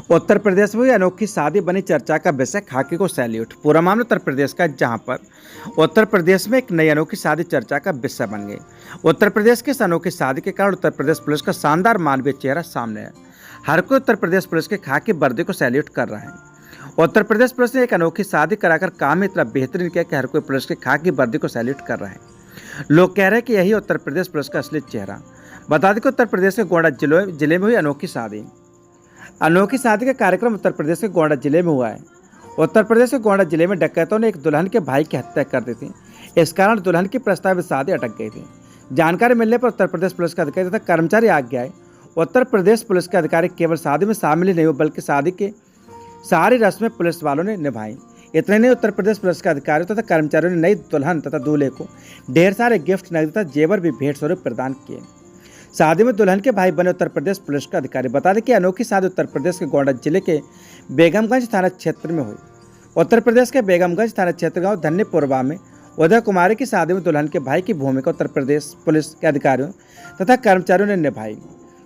उत्तर प्रदेश में हुई अनोखी शादी बनी चर्चा का विषय, खाकी को सैल्यूट। पूरा मामला उत्तर प्रदेश का, जहां पर उत्तर प्रदेश में एक नई अनोखी शादी चर्चा का विषय बन गई। उत्तर प्रदेश की इस अनोखी शादी के कारण उत्तर प्रदेश पुलिस का शानदार मानवीय चेहरा सामने है। हर कोई उत्तर प्रदेश पुलिस के खाकी वर्दी को सैल्यूट कर रहा है। उत्तर प्रदेश पुलिस ने एक अनोखी शादी कराकर काम इतना बेहतरीन किया कि हर कोई पुलिस की खाकी वर्दी को सैल्यूट कर रहा है। लोग कह रहे हैं कि यही उत्तर प्रदेश पुलिस का असली चेहरा। बता दें कि उत्तर प्रदेश के गोंडा जिले में हुई अनोखी शादी का कार्यक्रम उत्तर प्रदेश के गोंडा जिले में हुआ है। उत्तर प्रदेश के गोंडा जिले में डकैतों ने एक दुल्हन के भाई की हत्या कर दी थी। इस कारण दुल्हन की प्रस्तावित शादी अटक गई थी। जानकारी मिलने पर उत्तर प्रदेश पुलिस के अधिकारी तथा कर्मचारी आगे आए। उत्तर प्रदेश पुलिस के अधिकारी केवल शादी में शामिल ही नहीं हुए, बल्कि शादी के सारी रस्में पुलिस वालों ने निभाई। इतने नहीं, उत्तर प्रदेश पुलिस के अधिकारियों तथा कर्मचारियों ने नई दुल्हन तथा दूल्हे को ढेर सारे गिफ्ट, नकदी तथा जेवर भी भेंट स्वरूप प्रदान किए। शादी में दुल्हन के भाई बने उत्तर प्रदेश पुलिस के अधिकारी। बता दें कि अनोखी शादी उत्तर प्रदेश के गोंडा जिले के बेगमगंज थाना क्षेत्र में हुई। उत्तर प्रदेश के बेगमगंज थाना क्षेत्र गांव धन्यपुरवा में उदय कुमारी की शादी में दुल्हन के भाई की भूमिका उत्तर प्रदेश पुलिस के अधिकारियों तथा कर्मचारियों ने निभाई।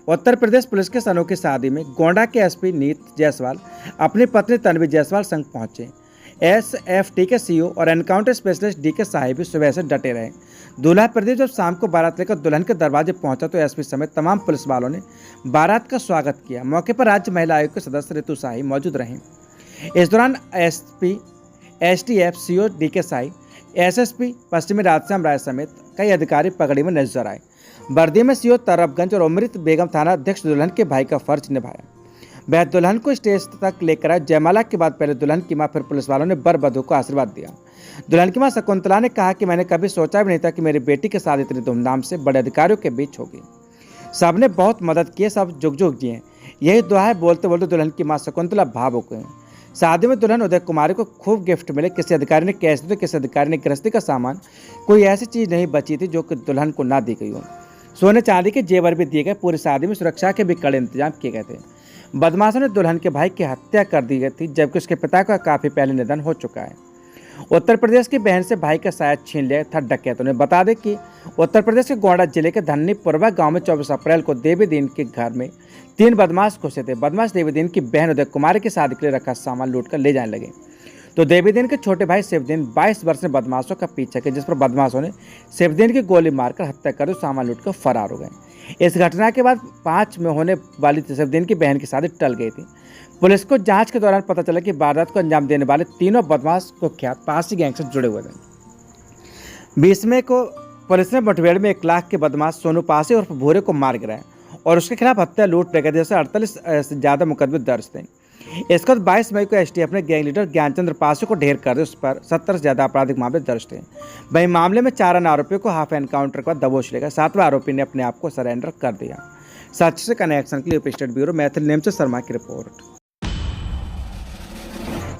उत्तर प्रदेश पुलिस के इस अनोखी शादी में गोंडा के एसपी नीत जायसवाल अपनी पत्नी तन्वी जायसवाल संग पहुंचे। एसएफटी के सीओ और एनकाउंटर स्पेशलिस्ट डीके साहिब भी सुबह से डटे रहे। दूल्हा प्रदीप जब शाम को बारात लेकर दुल्हन के दरवाजे पहुंचा तो एसपी समेत तमाम पुलिस वालों ने बारात का स्वागत किया। मौके पर राज्य महिला आयोग के सदस्य ऋतु साही मौजूद रहीं। इस दौरान एसपी, एसटीएफ, सीओ डीके साही, एसएसपी पश्चिमी राधश्याम राय समेत कई अधिकारी पगड़ी में नजर आए। वर्दी में सीओ तरबगंज और अमृत बेगम थाना अध्यक्ष दुल्हन के भाई का फर्ज निभाया। वह दुल्हन को स्टेज तक लेकर आए। जयमाला के बाद पहले दुल्हन की मां, फिर पुलिस वालों ने वर वधू को आशीर्वाद दिया। दुल्हन की मां शकुंतला ने कहा कि मैंने कभी सोचा भी नहीं था कि मेरी बेटी की शादी इतनी धूमधाम से बड़े अधिकारियों के बीच होगी। सबने बहुत मदद की, सब जुग जुग जिए, यही दुआ है। बोलते बोलते दुल्हन की मां शकुंतला भावुक हुई। शादी में दुल्हन उदय कुमारी को खूब गिफ्ट मिले। किसी अधिकारी ने कैश दी तो किसी अधिकारी ने गृहस्थी का सामान। कोई ऐसी चीज नहीं बची थी जो कि दुल्हन को ना दी गई हो। सोने चांदी के जेवर भी दिए गए। पूरी शादी में सुरक्षा के भी कड़े इंतजाम किए गए थे। बदमाशों ने दुल्हन के भाई की हत्या कर दी गई थी, जबकि उसके पिता का काफी पहले निधन हो चुका है। उत्तर प्रदेश की बहन से भाई का शायद छीन लिया था डकैतों ने। बता दें कि उत्तर प्रदेश के गोंडा जिले के धन्नीपुरवा गांव में 24 अप्रैल को देवी दीन के घर में 3 बदमाश घुसे थे। बदमाश देवी दीन की बहन उदय कुमारी की शादी के लिए रखा सामान लूट कर ले जाने लगे तो देवी दीन के छोटे भाई शिवदीन 22 वर्ष में बदमाशों का पीछा किया, जिस पर बदमाशों ने शिवदीन की गोली मारकर हत्या कर सामान लूट कर फरार हो गए। इस घटना के बाद 5 में होने वाली शिवदीन की बहन की शादी टल गई थी। पुलिस को जांच के दौरान पता चला कि वारदात को अंजाम देने वाले तीनों बदमाश कुख्यात पासी गैंग से जुड़े हुए थे। 20 मई को पुलिस ने मुठभेड़ में 1 लाख के बदमाश सोनू पासी और भूरे को मार गिराया और उसके खिलाफ हत्या, लूट, डकैती जैसे 48 से ज्यादा मुकदमे दर्ज थे। इसके बाद 22 मई को एसटीएफ ने गैंग लीडर ज्ञानचंद्र पासी को ढेर कर दिया। उस पर 70 से ज्यादा आपराधिक मामले दर्ज थे। वहीं मामले में 4 अन्य आरोपियों को हाफ एनकाउंटर का दबोच लेगा। 7वें आरोपी ने अपने आप को सरेंडर कर दिया। सच से कनेक्शन के लिए UP state bureau Maithil name से शर्मा की रिपोर्ट।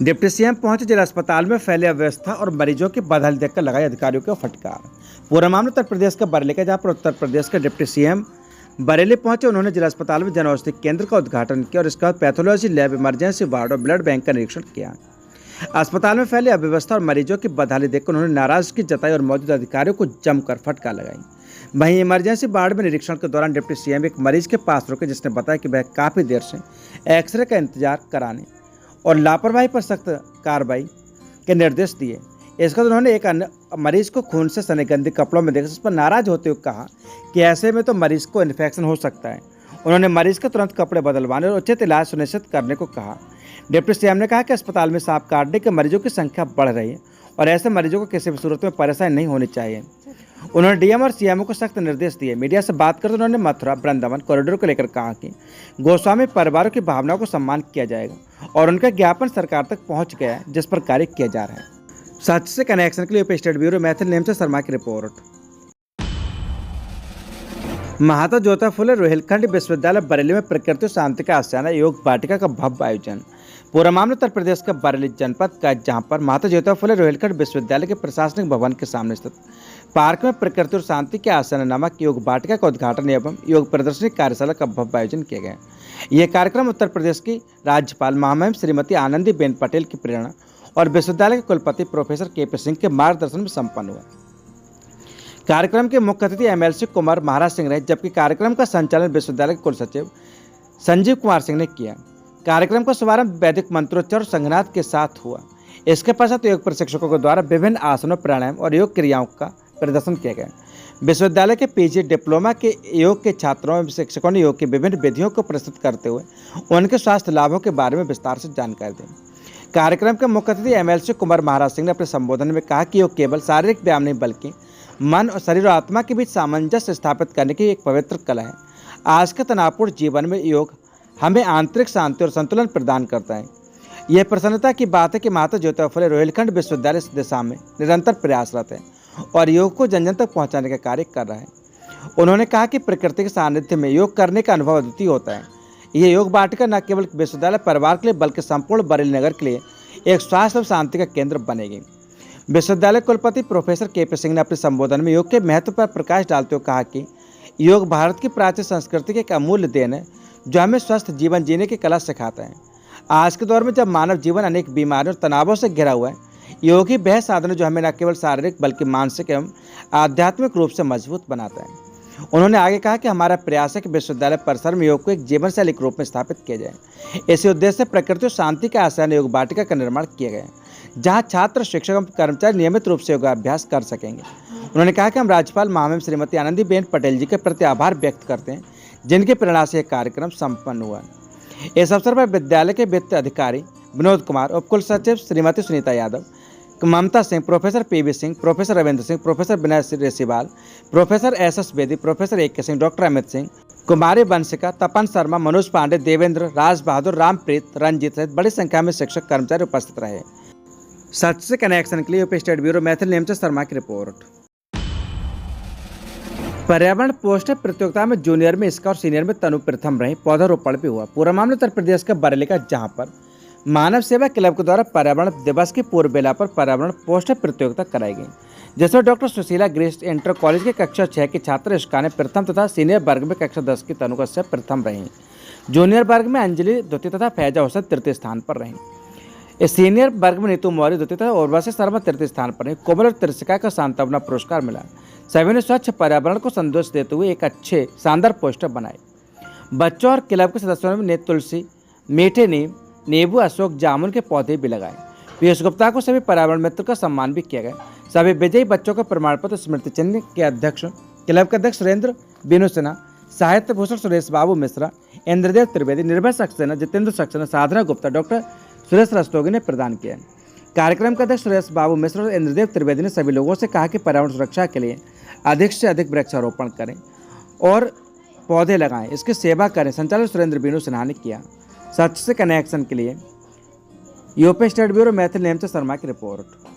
डिप्टी सीएम पहुंचे जिला अस्पताल में फैले अव्यवस्था और मरीजों की बदहल देखकर लगाई अधिकारियों को फटकार। पूरा मामला उत्तर प्रदेश का बरेली का, जहां पर उत्तर प्रदेश के डिप्टी सीएम बरेली पहुंचे। उन्होंने जिला अस्पताल में जन औषधि केंद्र का उद्घाटन किया और इसके बाद पैथोलॉजी लैब, इमरजेंसी वार्ड और ब्लड बैंक का निरीक्षण किया। अस्पताल में फैले अव्यवस्था और मरीजों की बदहाली देखकर उन्होंने नाराजगी जताई और मौजूदा अधिकारियों को जमकर फटकार लगाई। वहीं इमरजेंसी वार्ड में निरीक्षण के दौरान डिप्टी सीएम एक मरीज के पास रुके, जिसने बताया कि वह काफी देर से एक्सरे का इंतजार कराने और लापरवाही पर सख्त कार्रवाई के निर्देश दिए। इसके बाद उन्होंने एक अन्य मरीज को खून से सने गंदे कपड़ों में देखा, जिस पर नाराज होते हुए कहा कि ऐसे में तो मरीज को इन्फेक्शन हो सकता है। उन्होंने मरीज के तुरंत कपड़े बदलवाने और उचित इलाज सुनिश्चित करने को कहा। डिप्टी सीएम ने कहा कि अस्पताल में सांप काटने के मरीजों की संख्या बढ़ रही है और ऐसे मरीजों को किसी भी सूरत में परेशानी नहीं होनी चाहिए। उन्होंने डीएम और सीएमओ को सख्त निर्देश दिए। मीडिया से बात करते उन्होंने मथुरा वृंदावन कॉरिडोर को लेकर कहा कि गोस्वामी परिवारों की भावनाओं को सम्मान किया जाएगा और उनका ज्ञापन सरकार तक पहुंच गया है, जिस पर कार्य किया जा रहा है। सच से कनेक्शन के लिए UP state bureau Maithil name से शर्मा की रिपोर्ट। महात्मा ज्योतिबा फुले रोहिलखंड विश्वविद्यालय बरेली में प्रकृति और शांति का आशियाना योग वाटिका का भव्य आयोजन। पूरा मामला उत्तर प्रदेश का बरेली जनपद का, जहां पर महात्मा ज्योतिबा फुले रोहिलखंड विश्वविद्यालय के प्रशासनिक भवन के सामने स्थित पार्क में प्रकृति और शांति के आशियाना नामक योग वाटिका का उद्घाटन एवं योग प्रदर्शनी कार्यशाला का भव्य आयोजन किया गया। यह कार्यक्रम उत्तर प्रदेश की राज्यपाल महामहिम श्रीमती आनंदीबेन पटेल की प्रेरणा और विश्वविद्यालय के कुलपति प्रोफेसर केपी सिंह के मार्गदर्शन में संपन्न हुआ। कार्यक्रम के मुख्य अतिथि एमएलसी कुमार महाराज सिंह रहे, जबकि कार्यक्रम का संचालन विश्वविद्यालय के कुलसचिव संजीव कुमार सिंह ने किया। कार्यक्रम का शुभारंभ वैदिक मंत्रोच्चार और संघनाद के साथ हुआ। इसके पश्चात योग प्रशिक्षकों के द्वारा विभिन्न आसनों, प्राणायाम और योग क्रियाओं का प्रदर्शन किया गया। विश्वविद्यालय के पीजी डिप्लोमा के योग के छात्रों एवं शिक्षकों ने योग की विभिन्न विधियों को प्रस्तुत करते हुए उनके स्वास्थ्य लाभों के बारे में विस्तार से जानकारी दी। कार्यक्रम के मुख्य अतिथि एमएलसी कुमार महाराज सिंह ने अपने संबोधन में कहा कि योग केवल शारीरिक व्यायाम नहीं बल्कि मन और शरीर और आत्मा के बीच सामंजस्य स्थापित करने की एक पवित्र कला है। आज के तनावपूर्ण जीवन में योग हमें आंतरिक शांति और संतुलन प्रदान करता है। यह प्रसन्नता की बात है कि महात्मा ज्योतिबा फुले रोहिलखंड विश्वविद्यालय इस दिशा में निरंतर प्रयासरत है और योग को जन जन तक पहुंचाने का कार्य कर रहा है। उन्होंने कहा कि प्रकृति के सानिध्य में योग करने का अनुभव अद्वितीय होता है। यह योग वाटिका न केवल विश्वविद्यालय परिवार के लिए बल्कि संपूर्ण बरेली नगर के लिए एक स्वास्थ्य और शांति का केंद्र बनेगी। विश्वविद्यालय कुलपति प्रोफेसर के सिंह ने अपने संबोधन में योग के महत्व पर प्रकाश डालते हुए कहा कि योग भारत की प्राचीन संस्कृति की एक अमूल्य देन है जो हमें स्वस्थ जीवन जीने की कला सिखाता है। आज के दौर में जब मानव जीवन अनेक बीमारियों और तनावों से घिरा हुआ है, योग ही वह साधन है जो हमें न केवल शारीरिक बल्कि मानसिक एवं आध्यात्मिक रूप से मजबूत बनाता है। उन्होंने आगे कहा कि हमारा प्रयास है कि विश्वविद्यालय परिसर में योग को एक जीवन शैली के रूप में स्थापित किया जाए। इसी उद्देश्य से प्रकृति और शांति के आश्रय योग वाटिका का निर्माण किया गया है जहाँ छात्र, शिक्षक एवं कर्मचारी नियमित रूप से योगाभ्यास कर सकेंगे। उन्होंने कहा कि हम राज्यपाल महामहिम श्रीमती आनंदीबेन पटेल जी के प्रति आभार व्यक्त करते हैं जिनके प्रेरणा से यह कार्यक्रम संपन्न हुआ। इस अवसर पर विद्यालय के वित्त अधिकारी विनोद कुमार, उपकुल सचिव Shrimati Sunita Yadav, Mamata Singh, professor PV Singh, professor Ravindra Singh, professor Vinay Resiwal, professor S Bedi, professor A Singh, doctor Amit Singh, Kumari Vanshika, Tapan Sharma, Manoj Pandey, Devendra, Raj Bahadur, Rampreet, Ranjit सहित बड़ी संख्या में शिक्षक कर्मचारी उपस्थित रहे। सच से कनेक्शन के लिए UP state bureau Maithil Nemchand Sharma की रिपोर्ट। पर्यावरण पोस्टर प्रतियोगिता में जूनियर में इसका और सीनियर में तनु प्रथम रही। पौधारोपण भी हुआ। पूरा मामला उत्तर प्रदेश के बरेली का, जहां पर मानव सेवा क्लब के द्वारा पर्यावरण दिवस की पूर्व बेला पर पर्यावरण पोस्टर प्रतियोगिता कराई गई, जिसमें doctor Sushila Greste inter college के कक्षा 6 के छात्र इश्का ने प्रथम तथा सीनियर वर्ग में कक्षा 10 की तनु कश्यप प्रथम रही। जूनियर वर्ग में अंजलि द्वितीय तथा फैजा हुसैन तृतीय स्थान पर रही। इस सीनियर वर्ग में नीतू मौर्य द्वितीय तथा उर्वशी शर्मा तृतीय स्थान पर रही। कोमल और त्रिशिका का सांत्वना पुरस्कार मिला। सभी ने स्वच्छ पर्यावरण को संदेश देते हुए एक अच्छे शानदार पोस्टर बनाए। बच्चों और क्लब के सदस्यों ने तुलसी, मीठे नीम, नींबू, अशोक, जामुन के पौधे भी लगाए। पीयूष गुप्ता को सभी पर्यावरण मित्र का सम्मान भी किया गया। सभी विजयी बच्चों को प्रमाण पत्र, स्मृति चिन्ह के अध्यक्ष क्लब के अध्यक्ष सुरेंद्र बीनू सिन्हा, साहित्य भूषण सुरेश बाबू मिश्रा, इंद्रदेव त्रिवेदी, निर्भय सक्सेना, जितेंद्र सक्सेना, साधना गुप्ता, डॉक्टर सुरेश रस्तोगी ने प्रदान किया। कार्यक्रम के अध्यक्ष सुरेश बाबू मिश्रा और इंद्रदेव त्रिवेदी ने सभी लोगों से कहा कि पर्यावरण सुरक्षा के लिए अधिक से अधिक वृक्षारोपण करें और पौधे लगाएं, इसकी सेवा करें। संचालक सुरेंद्र बीनू सिन्हा ने किया। सच से कनेक्शन के लिए UP state bureau Maithil Nemchand Sharma की रिपोर्ट।